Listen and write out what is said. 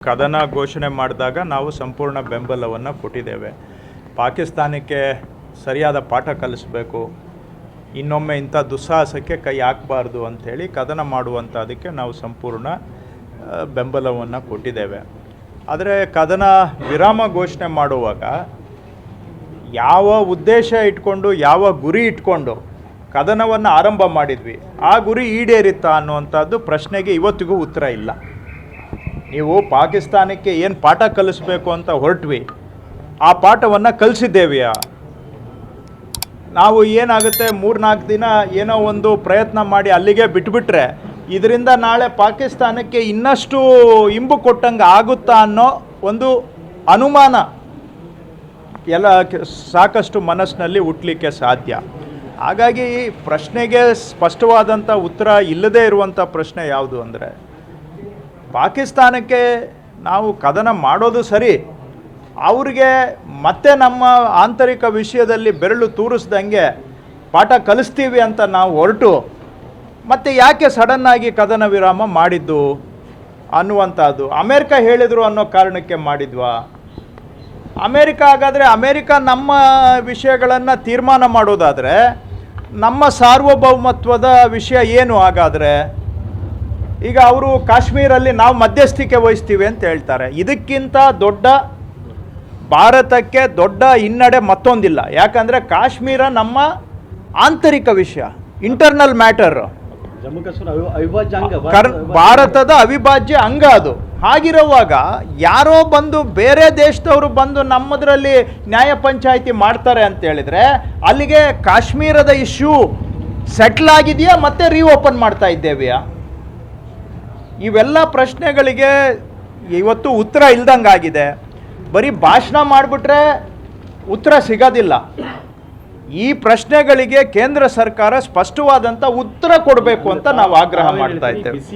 ಕದನ ಘೋಷಣೆ ಮಾಡಿದಾಗ ನಾವು ಸಂಪೂರ್ಣ ಬೆಂಬಲವನ್ನು ಕೊಟ್ಟಿದ್ದೇವೆ. ಪಾಕಿಸ್ತಾನಕ್ಕೆ ಸರಿಯಾದ ಪಾಠ ಕಲಿಸಬೇಕು, ಇನ್ನೊಮ್ಮೆ ಇಂಥ ದುಸ್ಸಾಹಸಕ್ಕೆ ಕೈ ಹಾಕಬಾರ್ದು ಅಂಥೇಳಿ ಕದನ ಮಾಡುವಂಥದಕ್ಕೆ ನಾವು ಸಂಪೂರ್ಣ ಬೆಂಬಲವನ್ನು ಕೊಟ್ಟಿದ್ದೇವೆ. ಆದರೆ ಕದನ ವಿರಾಮ ಘೋಷಣೆ ಮಾಡುವಾಗ ಯಾವ ಉದ್ದೇಶ ಇಟ್ಕೊಂಡು, ಯಾವ ಗುರಿ ಇಟ್ಕೊಂಡು ಕದನವನ್ನು ಆರಂಭ ಮಾಡಿದ್ವಿ, ಆ ಗುರಿ ಈಡೇರಿತ್ತಾ ಅನ್ನುವಂಥದ್ದು ಪ್ರಶ್ನೆಗೆ ಇವತ್ತಿಗೂ ಉತ್ತರ ಇಲ್ಲ. ನೀವು ಪಾಕಿಸ್ತಾನಕ್ಕೆ ಏನು ಪಾಠ ಕಲಿಸ್ಬೇಕು ಅಂತ ಹೊರಟ್ವಿ, ಆ ಪಾಠವನ್ನು ಕಲಿಸಿದ್ದೇವೆಯಾ? ನಾವು ಏನಾಗುತ್ತೆ, 3-4 ದಿನ ಏನೋ ಒಂದು ಪ್ರಯತ್ನ ಮಾಡಿ ಅಲ್ಲಿಗೆ ಬಿಟ್ಬಿಟ್ರೆ ಇದರಿಂದ ನಾಳೆ ಪಾಕಿಸ್ತಾನಕ್ಕೆ ಇನ್ನಷ್ಟು ಇಂಬು ಕೊಟ್ಟಂಗೆ ಆಗುತ್ತಾ ಅನ್ನೋ ಒಂದು ಅನುಮಾನ ಎಲ್ಲ ಸಾಕಷ್ಟು ಮನಸ್ಸಿನಲ್ಲಿ ಹುಟ್ಟಲಿಕ್ಕೆ ಸಾಧ್ಯ. ಹಾಗಾಗಿ ಪ್ರಶ್ನೆಗೆ ಸ್ಪಷ್ಟವಾದಂಥ ಉತ್ತರ ಇಲ್ಲದೇ ಇರುವಂಥ ಪ್ರಶ್ನೆ ಯಾವುದು ಅಂದರೆ, ಪಾಕಿಸ್ತಾನಕ್ಕೆ ನಾವು ಕದನ ಮಾಡೋದು ಸರಿ, ಅವ್ರಿಗೆ ಮತ್ತೆ ನಮ್ಮ ಆಂತರಿಕ ವಿಷಯದಲ್ಲಿ ಬೆರಳು ತೂರಿಸ್ದಂಗೆ ಪಾಠ ಕಲಿಸ್ತೀವಿ ಅಂತ ನಾವು ಹೊರಟು ಮತ್ತು ಯಾಕೆ ಸಡನ್ನಾಗಿ ಕದನ ವಿರಾಮ ಮಾಡಿದ್ದು ಅನ್ನುವಂಥದ್ದು ಅಮೇರಿಕ ಹೇಳಿದರು ಅನ್ನೋ ಕಾರಣಕ್ಕೆ ಮಾಡಿದ್ವಾ? ಅಮೇರಿಕ ಹಾಗಾದರೆ ಅಮೇರಿಕ ನಮ್ಮ ವಿಷಯಗಳನ್ನು ತೀರ್ಮಾನ ಮಾಡೋದಾದರೆ ನಮ್ಮ ಸಾರ್ವಭೌಮತ್ವದ ವಿಷಯ ಏನು? ಹಾಗಾದರೆ ಈಗ ಅವರು ಕಾಶ್ಮೀರಲ್ಲಿ ನಾವು ಮಧ್ಯಸ್ಥಿಕೆ ವಹಿಸ್ತೀವಿ ಅಂತ ಹೇಳ್ತಾರೆ. ಇದಕ್ಕಿಂತ ದೊಡ್ಡ ಭಾರತಕ್ಕೆ ದೊಡ್ಡ ಹಿನ್ನಡೆ ಮತ್ತೊಂದಿಲ್ಲ. ಯಾಕಂದರೆ ಕಾಶ್ಮೀರ ನಮ್ಮ ಆಂತರಿಕ ವಿಷಯ, ಇಂಟರ್ನಲ್ ಮ್ಯಾಟರ್, ಜಮ್ಮು ಕಾಶ್ಮೀರ ಅವಿಭಾಜ್ಯ ಅಂಗ, ಭಾರತದ ಅವಿಭಾಜ್ಯ ಅಂಗ. ಅದು ಹಾಗಿರುವಾಗ ಯಾರೋ ಬಂದು ಬೇರೆ ದೇಶದವರು ಬಂದು ನಮ್ಮದರಲ್ಲಿ ನ್ಯಾಯ ಪಂಚಾಯಿತಿ ಮಾಡ್ತಾರೆ ಅಂತ ಹೇಳಿದರೆ ಅಲ್ಲಿಗೆ ಕಾಶ್ಮೀರದ ಇಶ್ಯೂ ಸೆಟ್ಲ್ ಆಗಿದೆಯಾ, ಮತ್ತೆ ರೀಓಪನ್ ಮಾಡ್ತಾ ಇದ್ದೇವೆಯಾ? ಇವೆಲ್ಲ ಪ್ರಶ್ನೆಗಳಿಗೆ ಇವತ್ತು ಉತ್ತರ ಇಲ್ದಂಗಾಗಿದೆ. ಬರೀ ಭಾಷಣ ಮಾಡಿಬಿಟ್ರೆ ಉತ್ತರ ಸಿಗೋದಿಲ್ಲ. ಈ ಪ್ರಶ್ನೆಗಳಿಗೆ ಕೇಂದ್ರ ಸರ್ಕಾರ ಸ್ಪಷ್ಟವಾದಂಥ ಉತ್ತರ ಕೊಡಬೇಕು ಅಂತ ನಾವು ಆಗ್ರಹ ಮಾಡ್ತಾ ಇದ್ದೇವೆ.